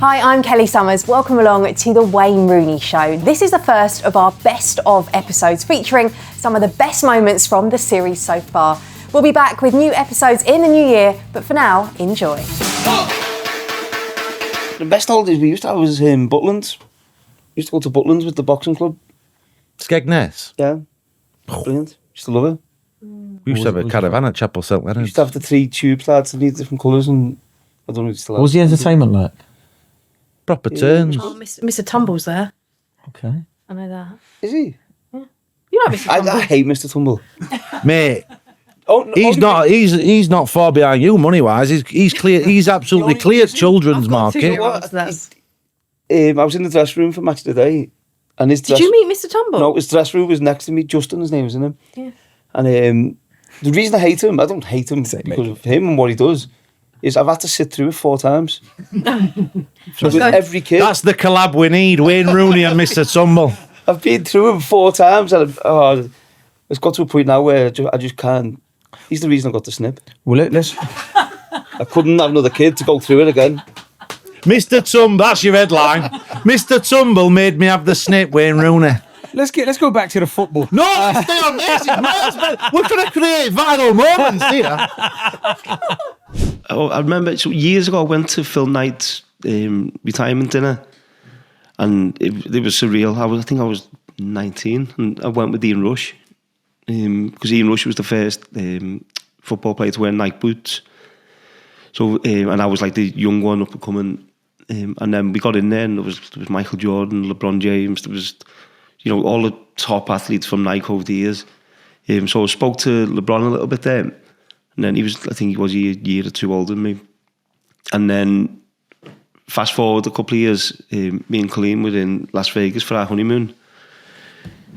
Hi, I'm Kelly Summers. Welcome along to the Wayne Rooney Show. This is the first of our best of episodes featuring some of the best moments from the series so far. We'll be back with new episodes in the new year, but for now, enjoy. The best holidays we used to have was in Butlands. We used to go to Butlands with the boxing club. Skegness? Yeah. Brilliant. Used to love it. We used to have a caravan at Chapel St Leonard's. We used to have the 3 tube lads in different colours, and I don't know if it's still What was the entertainment like? Proper turns. Oh, Mr Tumble's there. Okay. I know that. Is he? Yeah. You know Mr Tumble. I hate Mr Tumble. Mate, Oh, no, he's not far behind you money wise. He's clear. He's absolutely clear children's market. What? I was in the dressing room for Match of the Day, and his Did you meet Mr Tumble? No, his dressing room was next to me. Justin, his name was in him. Yeah. And the reason I hate him, I don't hate him because of him and what he does, is I've had to sit through it 4 times. So with every kid. That's the collab we need. Wayne Rooney and Mr Tumble. I've been through him 4 times, and it's got to a point now where I just can't. He's the reason I got the snip. Well, let's. I couldn't have another kid to go through it again. Mr Tumble, that's your headline. Mr Tumble made me have the snip, Wayne Rooney. Let's go back to the football. No, stay on this. We're going to create viral moments here. I remember years ago I went to Phil Knight's retirement dinner, and it was surreal. I think I was 19, and I went with Ian Rush because Ian Rush was the first football player to wear Nike boots. So and I was like the young one up and coming, and then we got in there, and there was Michael Jordan, LeBron James. There was all the top athletes from Nike over the years. So I spoke to LeBron a little bit there. And then I think he was a year or 2 older than me. And then fast forward a couple of years, me and Coleen were in Las Vegas for our honeymoon.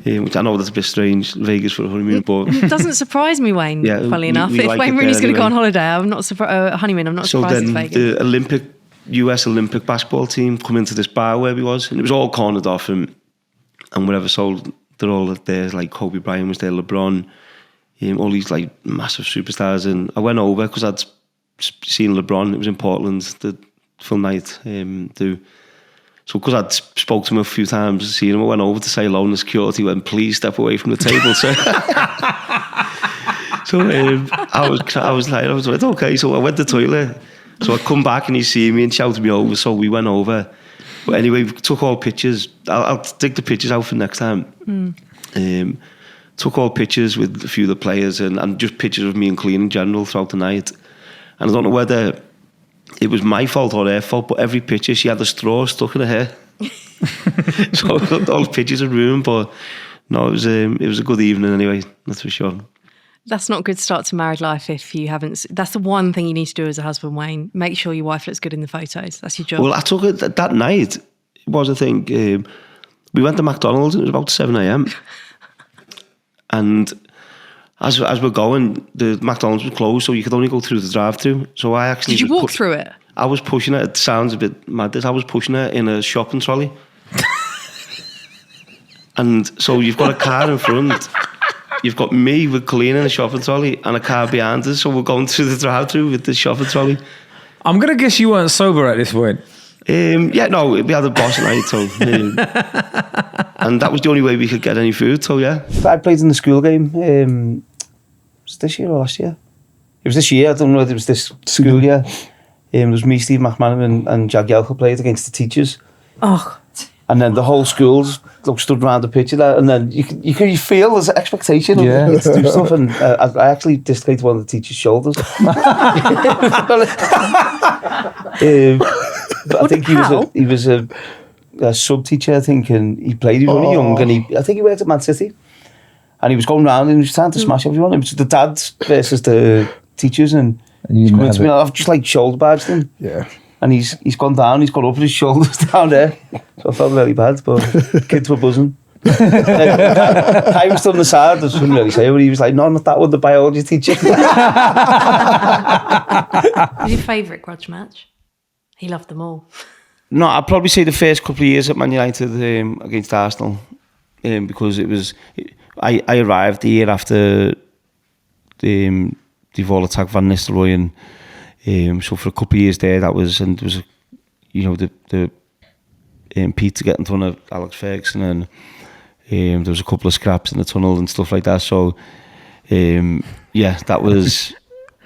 Which I know that's a bit strange, Vegas for a honeymoon, but... It doesn't surprise me, Wayne, funnily enough. If Wayne Rooney's going to go on holiday, I'm not surprised. Honeymoon, I'm not surprised it's Vegas. So then the US Olympic basketball team come into this bar where we was, and it was all cornered off and whatever, so they're all there, like Kobe Bryant was there, LeBron, all these like massive superstars. And I went over because I'd seen LeBron. It was in Portland, the Phil Knight do. So because I'd spoke to him a few times, seen him, I went over to say hello, and the security went, "Please step away from the table, sir." So I was like, okay. So I went to the toilet. So I come back and he see me and shouted me over. So we went over. But anyway, we took all pictures. I'll dig the pictures out for next time. Took all pictures with a few of the players and just pictures of me and Coleen in general throughout the night. And I don't know whether it was my fault or her fault, but every picture she had a straw stuck in her hair. So all the pictures are ruined, but no, it was a good evening anyway, that's for sure. That's not a good start to married life if you haven't... That's the one thing you need to do as a husband, Wayne. Make sure your wife looks good in the photos. That's your job. Well, I took it that night. It was, I think, we went to McDonald's. It was about 7 a.m. And as we're going, the McDonald's was closed, so you could only go through the drive-thru. So I actually... Did you walk through it? I was pushing it. It sounds a bit mad. I was pushing it in a shopping trolley. And so you've got a car in front... You've got me with Coleen in a shopping trolley and a car behind us, so we're going through the drive-thru with the shopping trolley. I'm going to guess you weren't sober at this point. Yeah, no, we had a boss night, so... and that was the only way we could get any food, so yeah. I played in the school game. Was it this year or last year? It was this year, I don't know whether it was this school year. It was me, Steve McManaman and Jagielka played against the teachers. Oh, and then the whole school stood around the pitch of that, and then you can feel there's an expectation of me to do stuff, and I actually dislocated one of the teacher's shoulders. But I think he was a sub teacher, I think, and he played. He was only young, and I think he worked at Man City, and he was going around and he was trying to smash everyone. It was the dads versus the teachers, and he's coming to me. I've just like shoulder badged him. Yeah. And he's gone down, he's got up his shoulders down there. So I felt really bad, but kids were buzzing. I was on the side, I couldn't really say, but he was like, "No, not that one, the biology teacher." Who's your favourite grudge match? He loved them all. No, I'd probably say the first couple of years at Man United against Arsenal, because it was... I arrived the year after the Vol attack Van Nistelrooy, and so for a couple of years there, that was, and there was you know, the pizza getting in front of Alex Ferguson, and there was a couple of scraps in the tunnel and stuff like that. So yeah, that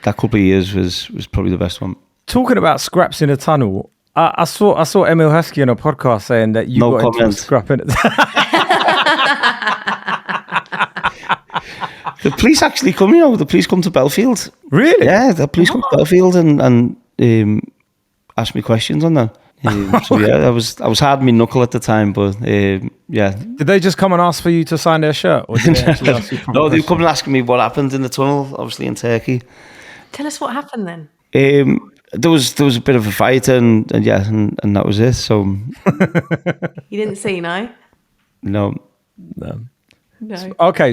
couple of years was probably the best one. Talking about scraps in a tunnel, I saw Emil Heskey on a podcast saying that you got into a scrap in it. The police actually come, you know, the police come to Belfield. Really? Yeah, the police come to Belfield and asked me questions on that. So yeah, I was hard on my knuckle at the time, but yeah. Did they just come and ask for you to sign their shirt? Or did they actually ask you no, they come and asking me what happened in the tunnel, obviously in Turkey. Tell us what happened then. There was a bit of a fight and that was it. So You didn't see, no? No. Okay,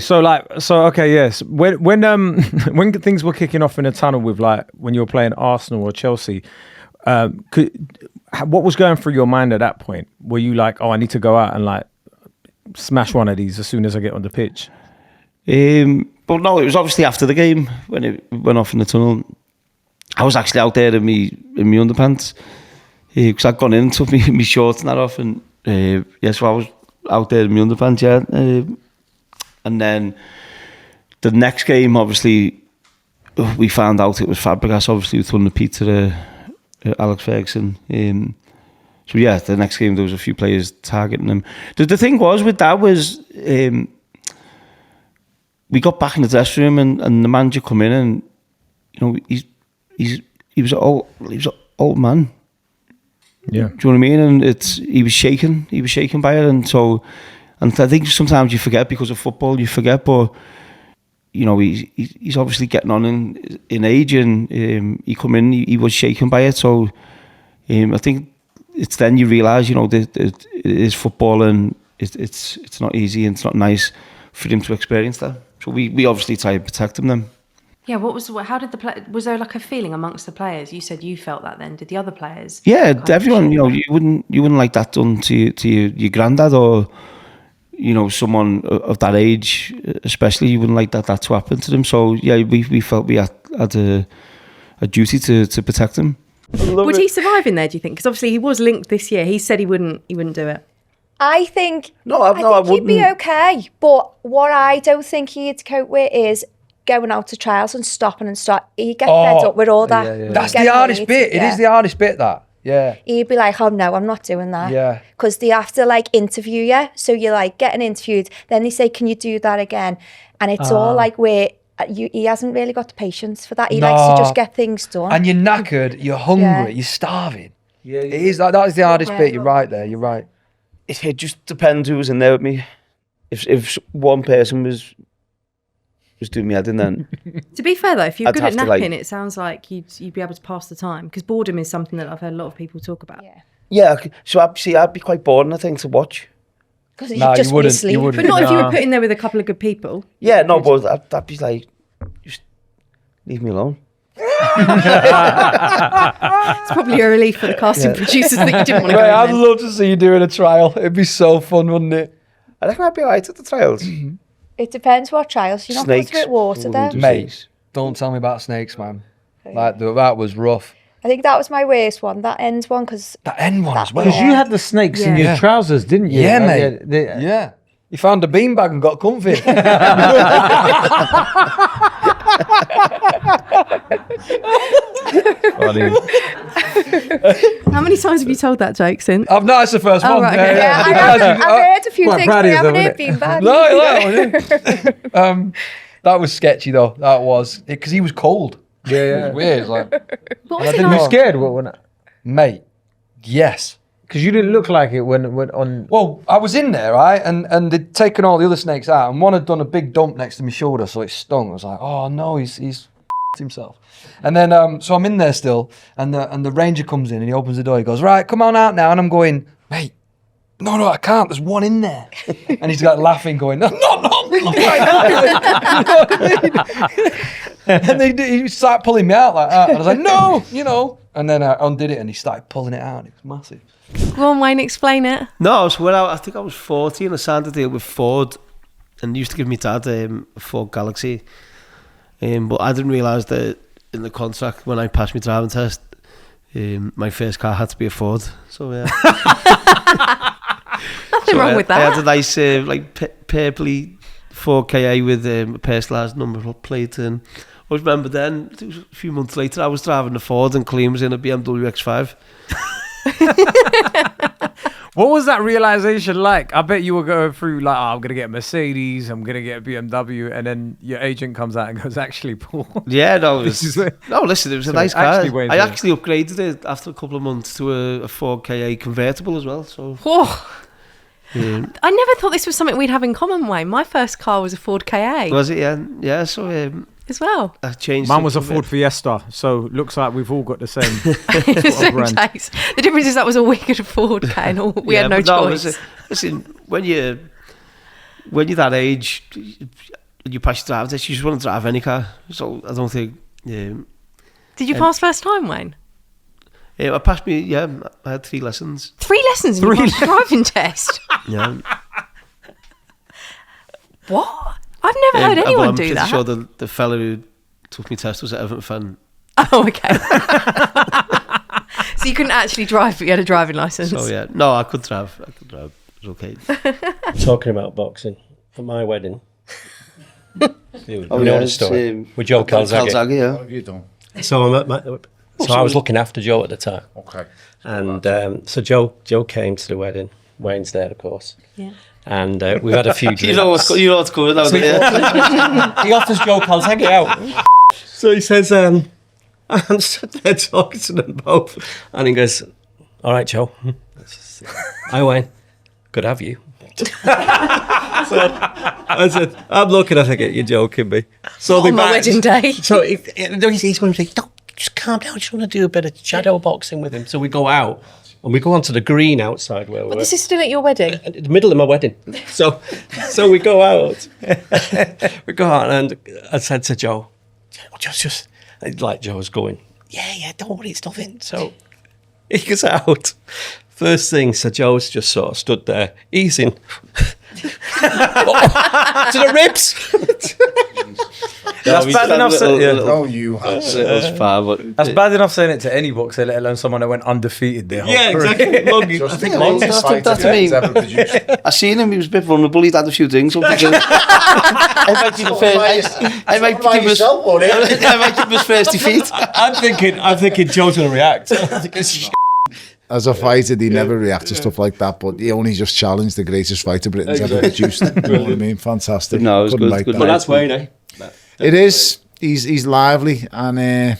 yes. When things were kicking off in a tunnel with, like, when you were playing Arsenal or Chelsea, what was going through your mind at that point? Were you like, oh, I need to go out and like smash one of these as soon as I get on the pitch? But no, it was obviously after the game when it went off in the tunnel. I was actually out there in me underpants because I'd gone in and took me shorts and that off, and so I was out there in my underpants, and then the next game, obviously, we found out it was Fabregas, obviously, who threw the pizza Alex Ferguson. So yeah, the next game there was a few players targeting him. The thing was with that was we got back in the dressing room and the manager come in, and you know he was an old man. Yeah. Do you know what I mean? And he was shaken by it, and I think sometimes you forget because of football, but you know, he's obviously getting on in age, and he come in, he was shaken by it. So I think it's then you realise, you know, that it is football, and it's not easy and it's not nice for him to experience that. So we obviously try and protect him then. Yeah, how did was there like a feeling amongst the players? You said you felt that then. Did the other players? Yeah, everyone, you know, you wouldn't like that done to your granddad or, you know, someone of that age, especially. You wouldn't like that to happen to them. So yeah, we felt we had a duty to protect him. Would he survive in there, do you think? Because obviously he was linked this year. He said he wouldn't do it. I think I think he'd be okay. But what I don't think he'd cope with is going out to trials and stopping and start. He'd get fed up with all that. Yeah. That's the hardest bit. It is the hardest bit, that. Yeah. He'd be like, oh no, I'm not doing that. Yeah. Because they have to like interview you. So you're like getting interviewed. Then they say, can you do that again? And it's all like where he hasn't really got the patience for that. He likes to just get things done. And you're knackered, you're hungry, you're starving. Yeah. It is that is the hardest bit. You're right there. You're right. It just depends who was in there with me. If one person was doing me head in, then to be fair though, if you're I'd good at have to, napping, it sounds like you'd be able to pass the time, because boredom is something that I've heard a lot of people talk about. Yeah. So I'd be quite boring, I think, to watch. Because you just be asleep. But not if you were put in there with a couple of good people. Yeah, no, but I'd be like, just leave me alone. It's probably a relief for the casting producers that you didn't want to go in. I'd love to see you doing a trial. It'd be so fun, wouldn't it? I reckon I'd be alright at the trials. Mm-hmm. It depends what trials. You're not going to get water there. Mate, don't tell me about snakes, man. Like, that was rough. I think that was my worst one, that end one, because... That end one as well. Because you had the snakes in your trousers, didn't you? Yeah, mate. Yeah. You found a beanbag and got comfy. How many times have you told that joke since? I've not. It's the first one. Right, okay. I've heard a few things, but I haven't heard beanbag. No, that was sketchy though. That was because he was cold. Yeah. It was weird. Like, what was it you like? were scared when mate? Yes. Because you didn't look like it when on. Well, I was in there, right, and they'd taken all the other snakes out, and one had done a big dump next to my shoulder, so it stung. I was like, oh no, he's himself. And then so I'm in there still, and the ranger comes in and he opens the door. He goes, right, come on out now, and I'm going, mate, no, I can't. There's one in there, and he's like laughing, going, no, look right now. And he started pulling me out like that, and I was like, no, you know. And then I undid it, and he started pulling it out. It was massive. Go on, Wayne, explain it. No, so when I think I was 14, I signed a deal with Ford, and used to give me dad a Ford Galaxy. But I didn't realise that in the contract, when I passed my driving test, my first car had to be a Ford. So yeah. Nothing wrong with that. I had a nice purpley 4KA with a personalised number plate, and I always remember then, it was a few months later, I was driving a Ford and Coleen was in a BMW X5. What was that realization like? I bet you were going through like, I'm going to get a Mercedes, I'm going to get a BMW, and then your agent comes out and goes, actually, Paul. Yeah, no, listen, it was a nice car. I actually upgraded it after a couple of months to a 4KA convertible as well. So. Yeah. I never thought this was something we'd have in common, Wayne. My first car was a Ford KA. Was it? Yeah. Yeah, so... as well. I changed. Mine was a Ford Fiesta, so looks like we've all got the same. The same taste. The difference is that was a wicked Ford K, and we had no choice. Listen, when you're that age, you pass your drive test, you just want to drive any car. So I don't think. Did you pass first time, Wayne? I passed me. Yeah, I had 3 lessons. 3 lessons in your driving test. Yeah. What? I've never heard anyone do that. I'm pretty sure the fella who took me test was an Everton fan. Oh, okay. So you couldn't actually drive, but you had a driving licence. So yeah, no, I could drive. It was okay. Talking about boxing, at my wedding, you know the story with Joe Calzaghe. Yeah. What have you done? So I was looking after Joe at the time. Okay. And so Joe came to the wedding. Wayne's there, of course. Yeah. And we've had a few drinks. you know what's coming now. He offers Joe Calzaghe out. So he says, I'm stood there talking to them both. And he goes, all right, Joe. Hi, Wayne. Good to have you. I said, I'm looking, I think, you're joking me. So on my wedding day. So he's going to say, don't, just calm down. I just want to do a bit of shadow boxing with him. So we go out. And we go onto the green outside where we're. This is still at your wedding? In the middle of my wedding. So we go out. We go out, and I said to Joe, just like Joe's going, yeah, don't worry, it's nothing. So he goes out. First thing, so Joe's just sort of stood there, easing. To the ribs. That's bad enough saying it. Oh, you. That's far, but That's bad enough saying it to any boxer, let alone someone that went undefeated there. Yeah, exactly. That's to me. I seen him. He was a bit vulnerable. He'd had a few drinks. I might give him his first defeat. I'm thinking Joe's gonna react. As a fighter, he never reacts to stuff like that, but he only just challenged the greatest fighter Britain's ever produced. You know what I mean? Fantastic. No, it was good. But that's Wayne, eh? It is. He's lively, and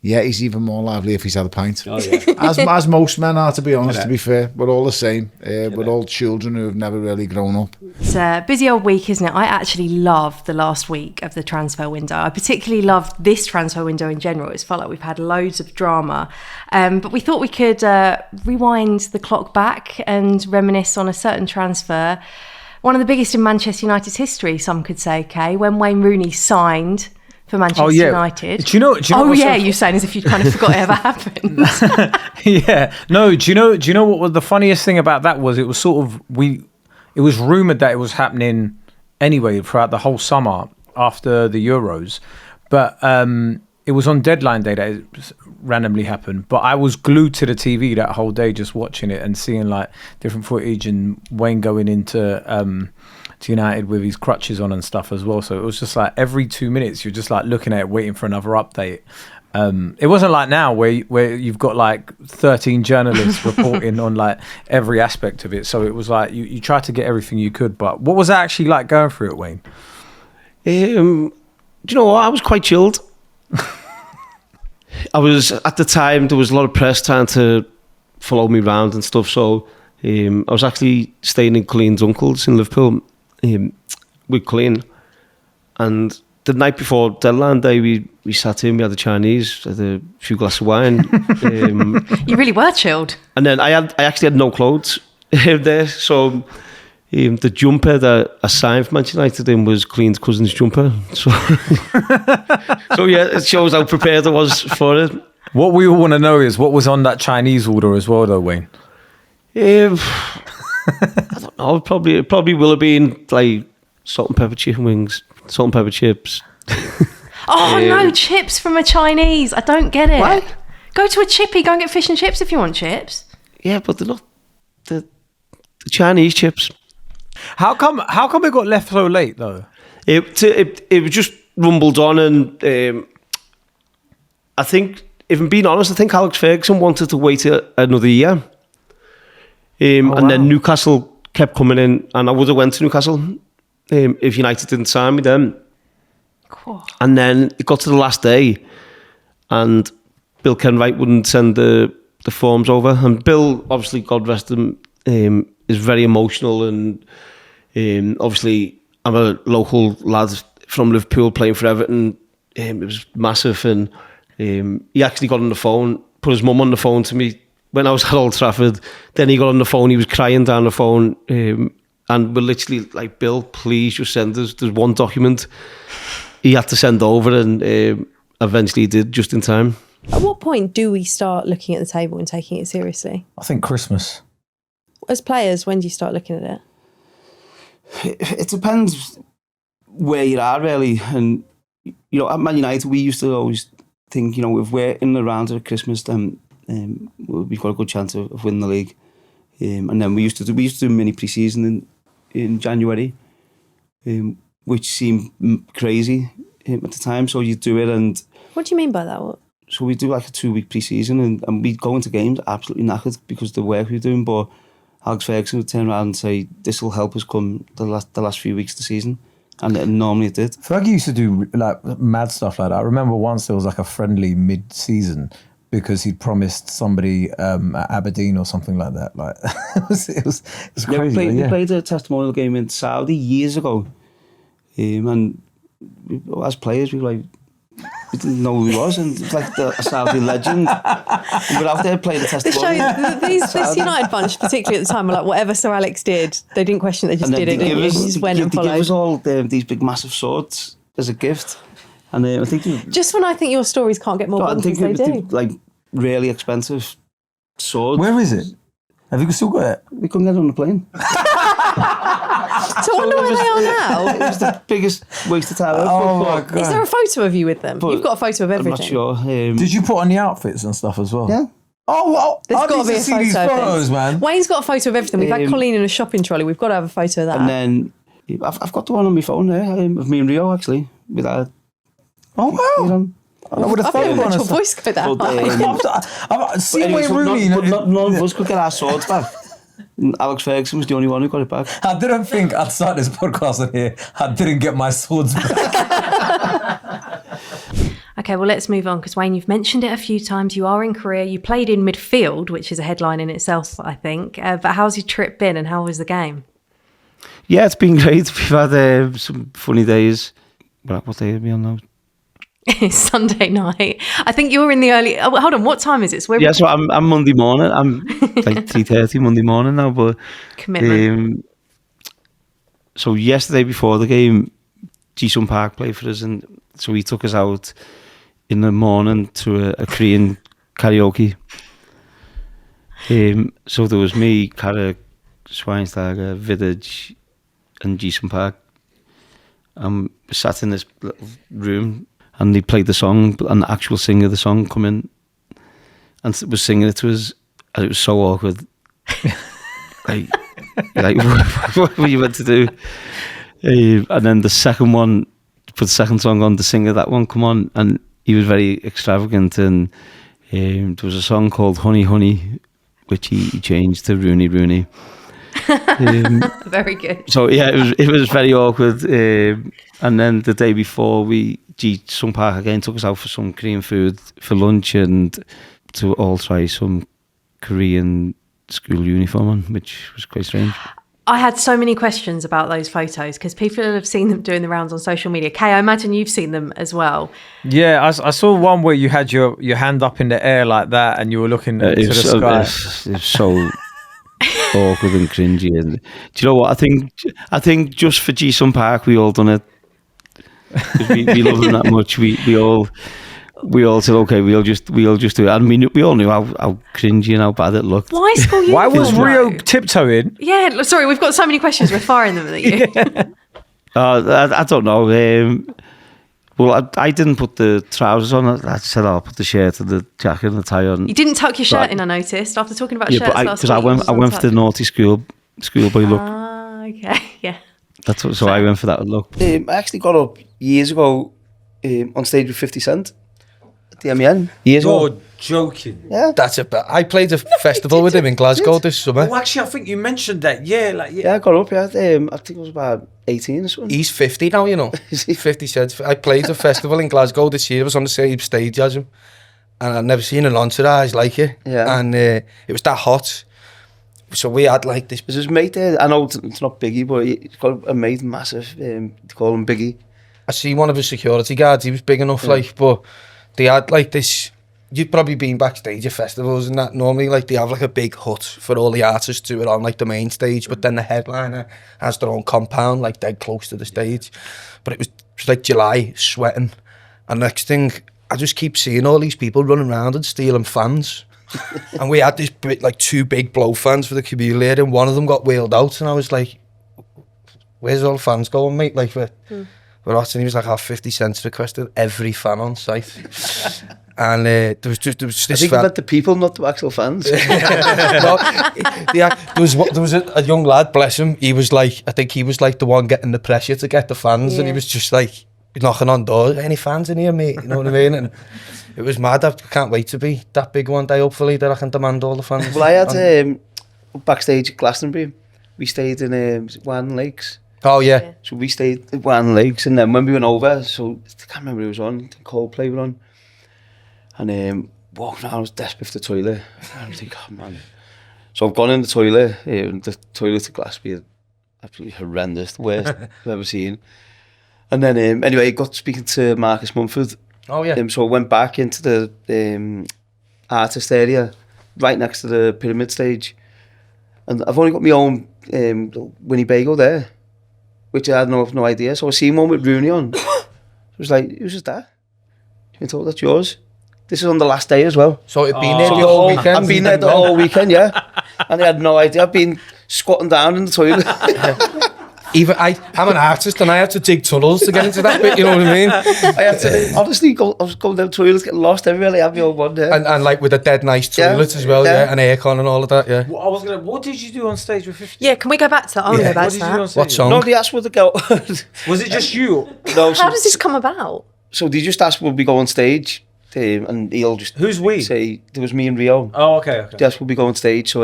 he's even more lively if he's had a pint. Oh, yeah. as most men are, to be honest. To be fair, we're all the same. We're all children who have never really grown up. It's a busy old week, isn't it? I actually loved the last week of the transfer window. I particularly loved this transfer window in general. It's felt like we've had loads of drama. But we thought we could rewind the clock back and reminisce on a certain transfer. One of the biggest in Manchester United's history, some could say, Kay, when Wayne Rooney signed for Manchester United. Do you know you're saying as if you'd kind of forgot it ever happened. Yeah. No, do you know what was the funniest thing about that was? It was sort of it was rumoured that it was happening anyway throughout the whole summer after the Euros. But it was on deadline day that it randomly happened. But I was glued to the TV that whole day just watching it and seeing like different footage and Wayne going into to United with his crutches on and stuff as well. So it was just like every 2 minutes you're just like looking at it, waiting for another update. It wasn't like now where you've got like 13 journalists reporting on like every aspect of it. So it was like you tried to get everything you could. But what was that actually like going through it, Wayne? Do you know what? I was quite chilled. I was, at the time, there was a lot of press trying to follow me around and stuff. So I was actually staying in Coleen's uncle's in Liverpool with Coleen. And the night before deadline day, we sat in, we had the Chinese, had a few glasses of wine. You really were chilled. And then I actually had no clothes there. So the jumper that I signed for Manchester United in was Coleen's cousin's jumper. So, so yeah, it shows how prepared I was for it. What we all want to know is what was on that Chinese order as well, though, Wayne. I don't know. It probably will have been like salt and pepper chicken wings, salt and pepper chips. Oh no, chips from a Chinese! I don't get it. Why? Go to a chippy, go and get fish and chips if you want chips. Yeah, but they're not the Chinese chips. How come it got left so late though? It was just rumbled on, and I think, if I'm being honest, I think Alex Ferguson wanted to wait another year. And then Newcastle kept coming in, and I would have went to Newcastle if United didn't sign me then. Cool. And then it got to the last day, and Bill Kenwright wouldn't send the forms over. And Bill, obviously, God rest him, is very emotional, and obviously I'm a local lad from Liverpool playing for Everton. It was massive, and he actually got on the phone, put his mum on the phone to me when I was at Old Trafford. Then he got on the phone, he was crying down the phone, and we're literally like, Bill, please just send us, there's one document he had to send over, and eventually he did, just in time. At what point do we start looking at the table and taking it seriously? I think Christmas. As players, when do you start looking at it? It depends where you are, really. And, you know, at Man United, we used to always think, you know, if we're in the round at Christmas, then we've got a good chance of winning the league. And then we used to do mini pre-season in January, which seemed crazy at the time. So you do it, and what do you mean by that? So we do like a 2-week pre-season, and we'd go into games absolutely knackered because of the work we were doing. But Alex Ferguson would turn around and say, "This will help us come the last few weeks of the season," and normally it did. Fergie used to do like mad stuff like that. I remember once there was like a friendly mid-season because he'd promised somebody at Aberdeen or something like that. Like it was crazy. We played a testimonial game in Saudi years ago, and as players we were like, we didn't know who he was, and it was like a Saudi legend. And we're out there playing the testimonial. This United bunch, particularly at the time, were like, whatever Sir Alex did, they didn't question it, they just did it. They just went and followed. They give us all these big massive swords as a gift. And I think just when I think your stories can't get more bonkers, they do. Like really expensive swords. Where is it? Have you still got it? We couldn't get it on the plane. So I wonder where they are now. It was the biggest waste of time. Oh my God. Is there a photo of you with them? You've got a photo of everything. I'm not sure. Did you put on the outfits and stuff as well? Yeah. Oh, well, there's got to be a photo these photos, man. Wayne's got a photo of everything. We've had Coleen in a shopping trolley. We've got to have a photo of that. And then I've got the one on my phone there of me and Rio, actually. With that. Oh, wow. I would have thought your voice go that high. I've seen Wayne Rooney. None of us could get our swords back. Alex Ferguson was the only one who got it back. I didn't think I'd start this podcast in here. I didn't get my swords back. Okay, well, let's move on, because Wayne, you've mentioned it a few times. You are in Korea. You played in midfield, which is a headline in itself, I think. But how's your trip been, and how was the game? Yeah, it's been great. We've had some funny days. What day are we on now? It's Sunday night. I think you're in the early... Oh, hold on, what time is it? Yeah, so I'm Monday morning. I'm like 3:30 Monday morning now. But commitment. So yesterday before the game, Ji-sung Park played for us, and so he took us out in the morning to a Korean karaoke. So there was me, Carrick, Schweinsteiger, Vidic, and Ji-sung Park. We sat in this little room, and they played the song, and the actual singer of the song come in and was singing it to us, and it was so awkward. like what were you meant to do? And then the second one, put the second song on, the singer of that one come on, and he was very extravagant, and there was a song called Honey Honey, which he changed to Rooney Rooney. Very good. So yeah, it was very awkward. And then the day before, Ji-sung Park again took us out for some Korean food for lunch, and to all try some Korean school uniform on, which was quite strange. I had so many questions about those photos, because people have seen them doing the rounds on social media. Kay, I imagine you've seen them as well. Yeah, I saw one where you had your hand up in the air like that, and you were looking to the sky. It was so awkward and cringy. And do you know what? I think just for Ji-sung Park, we all done it. We love them that much. We all said, okay, we'll just do it. And we all knew how cringy and how bad it looked. Why school uniform? Why was Rio tiptoeing? Yeah, sorry, we've got so many questions. We're firing them at you. I don't know. Well, I didn't put the trousers on. I said I'll put the shirt and the jacket and the tie on. You didn't tuck your shirt in, I noticed, after talking about shirts last week. Because I went for the naughty schoolboy look. Ah, okay, yeah. That's what, so I went for that look. I actually got up years ago on stage with 50 Cent at the MEN. Years ago. You're joking. Yeah. That's it. I played a festival with him in Glasgow this summer. Oh, actually, I think you mentioned that. Yeah, Yeah, I got up, yeah. I think I was about 18 or something. He's 50 now, you know. 50 Cent. I played a festival in Glasgow this year. I was on the same stage as him. And I'd never seen an entourage like it. Yeah. And it was that hot. So we had like this. There's his mate there. I know it's not Biggie, but he's got a mate, massive. They call him Biggie. I see one of his security guards. He was big enough, like, but they had like this. You've probably been backstage at festivals and that. Normally, like, they have like a big hut for all the artists who are on like the main stage, but then the headliner has their own compound, like dead close to the stage. But it was like July, sweating, and next thing, I just keep seeing all these people running around and stealing fans. And we had this like 2 big blow fans for the community, and one of them got wheeled out, and I was like, "Where's all the fans going, mate?" Like we're hot, and he was like, 50 Cent requested every fan on site." And there was this. I think about the people, not the actual fans. Well, yeah, there was a young lad, bless him. He was like, I think he was like the one getting the pressure to get the fans, and he was just like knocking on doors. "Any fans in here, mate?" You know what I mean? And it was mad. I can't wait to be that big one day, hopefully, that I can demand all the fans. Well, I had backstage at Glastonbury. We stayed in Wan Lakes. Oh, yeah. So we stayed at Wan Lakes, and then when we went over, so I can't remember who was on, Coldplay were on. And walking around, I was desperate for the toilet. And I think, oh man. So I've gone in the toilet, the toilet at Glastonbury, absolutely horrendous, the worst I've ever seen. And then, anyway, I got speaking to Marcus Mumford. Oh, yeah. So I went back into the artist area, right next to the pyramid stage. And I've only got my own Winnebago there, which I had no idea. So I seen one with Rooney on. I was like, who's that? I thought, that's yours. This is on the last day as well. So it'd been there the whole weekend? I've been there the whole weekend, yeah. And I had no idea. I've been squatting down in the toilet. Even I'm an artist and I had to dig tunnels to get into that bit, you know what I mean? I had to, honestly, I was going down the toilets, getting lost everywhere. I had my own one there. And like with a dead nice toilet as well, and aircon and all of that, yeah. Well, what did you do on stage with 50? Yeah, can we go back to that? I want to go back to that. What song? No, they asked would they go. Was it just you? No. How does this come about? So they just asked would we go on stage, and he'll just Who's we? say there was me and Rio. Oh, okay. They asked would we go on stage, so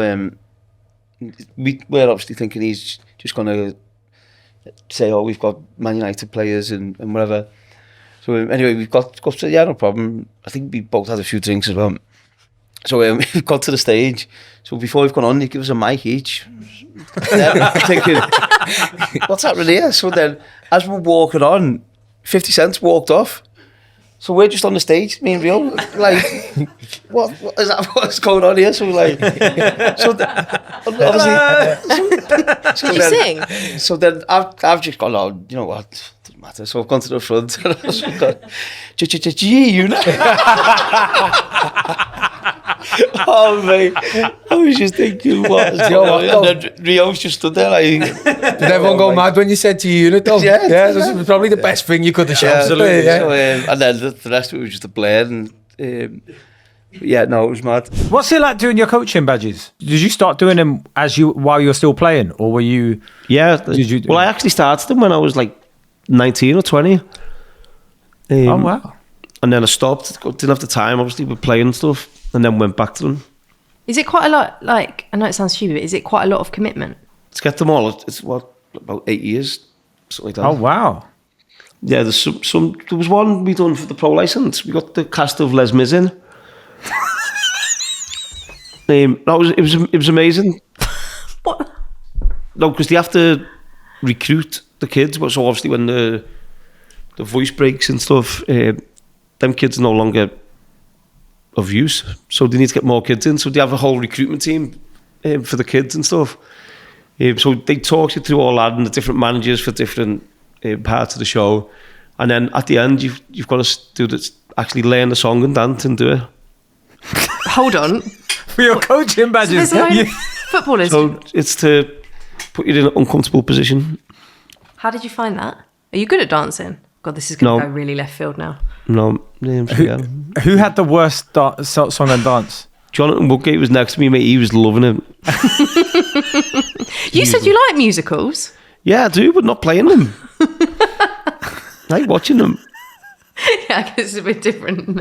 we're obviously thinking he's just gonna say, oh, we've got Man United players and whatever. So anyway, we've got to, yeah, no problem. I think we both had a few drinks as well. So we got to the stage. So before we've gone on, they give us a mic each. I'm thinking, what's happening here? So then, as we're walking on, 50 Cent walked off. So we're just on the stage, me and Rio, like, what is that? What's going on here? So like, Did you sing? So then I've just gone, oh, you know what? Doesn't matter. So I've gone to the front and I've just gone, you know. Oh mate, I was just thinking, what is going on? And then Rio's just stood there like. Did everyone go mad when you said to unit though? Yeah, this was probably the best thing you could have shouted. Absolutely. Yeah. So, and then the rest of it was just a blur, and yeah, no, it was mad. What's it like doing your coaching badges? Did you start doing them while you were still playing, or were you? Yeah. Well, I actually started them when I was like 19 or 20. Oh wow! And then I stopped. Didn't have the time, obviously, with playing and stuff. And then went back to them. Is it quite a lot, like, I know it sounds stupid, but is it quite a lot of commitment? To get them all, it's what, about 8 years, something like that. Oh, wow. Yeah, there's some there was one we done for the pro license. We got the cast of Les Mis in. It was amazing. What? No, because they have to recruit the kids, but so obviously when the voice breaks and stuff, them kids are no longer of use, so they need to get more kids in, so they have a whole recruitment team for the kids and stuff, so they talk you through all that and the different managers for different parts of the show, and then at the end you've got to do this, actually learn the song and dance and do it. Hold on. For your coaching badges. So footballers. So it's to put you in an uncomfortable position. How did you find that? Are you good at dancing? God, this is going to No. go really left field now. No, Who had the worst song and dance? Jonathan Woodgate was next to me, mate. He was loving it. You said you like musicals. Yeah, I do, but not playing them. I like watching them. Yeah, I guess it's a bit different.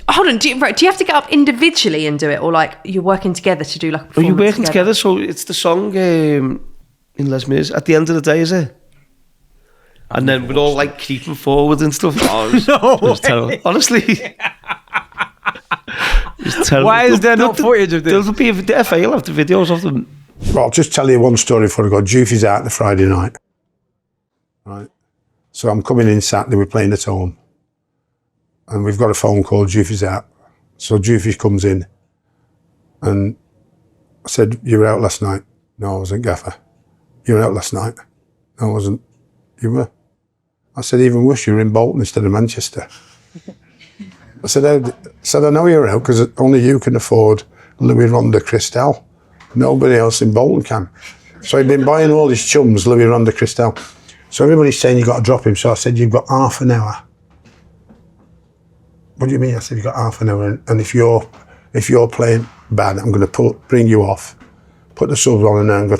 Hold on, do you have to get up individually and do it, or like you're working together to do like a performance? Are you working together? So it's the song in Les Mis at the end of the day, is it? And then we're all like creeping forward and stuff. Oh, it was terrible. Honestly. It was terrible. Why is there no footage of this? There'll be a fail of the videos of them. Well, I'll just tell you one story before I go. Jufy's out the Friday night. Right. So I'm coming in Saturday, we're playing at home. And we've got a phone call, Jufy's out. So Jufy comes in and I said, "You were out last night?" "No, I wasn't, Gaffer." "You were out last night?" "No, I wasn't." "You were?" I said, "Even worse, you were in Bolton instead of Manchester." I said, "I know you're out because only you can afford Louis Ronda Cristal. Nobody else in Bolton can." So he'd been buying all his chums Louis Ronda Cristal. So everybody's saying you've got to drop him. So I said, "You've got half an hour." "What do you mean?" I said, "You've got half an hour. And if you're playing bad, I'm going to bring you off, put the subs on, and then go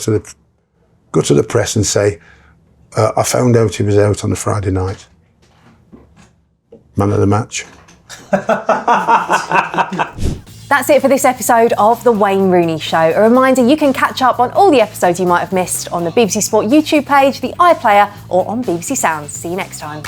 to the press and say, I found out he was out on a Friday night. Man of the match." That's it for this episode of The Wayne Rooney Show. A reminder, you can catch up on all the episodes you might have missed on the BBC Sport YouTube page, the iPlayer, or on BBC Sounds. See you next time.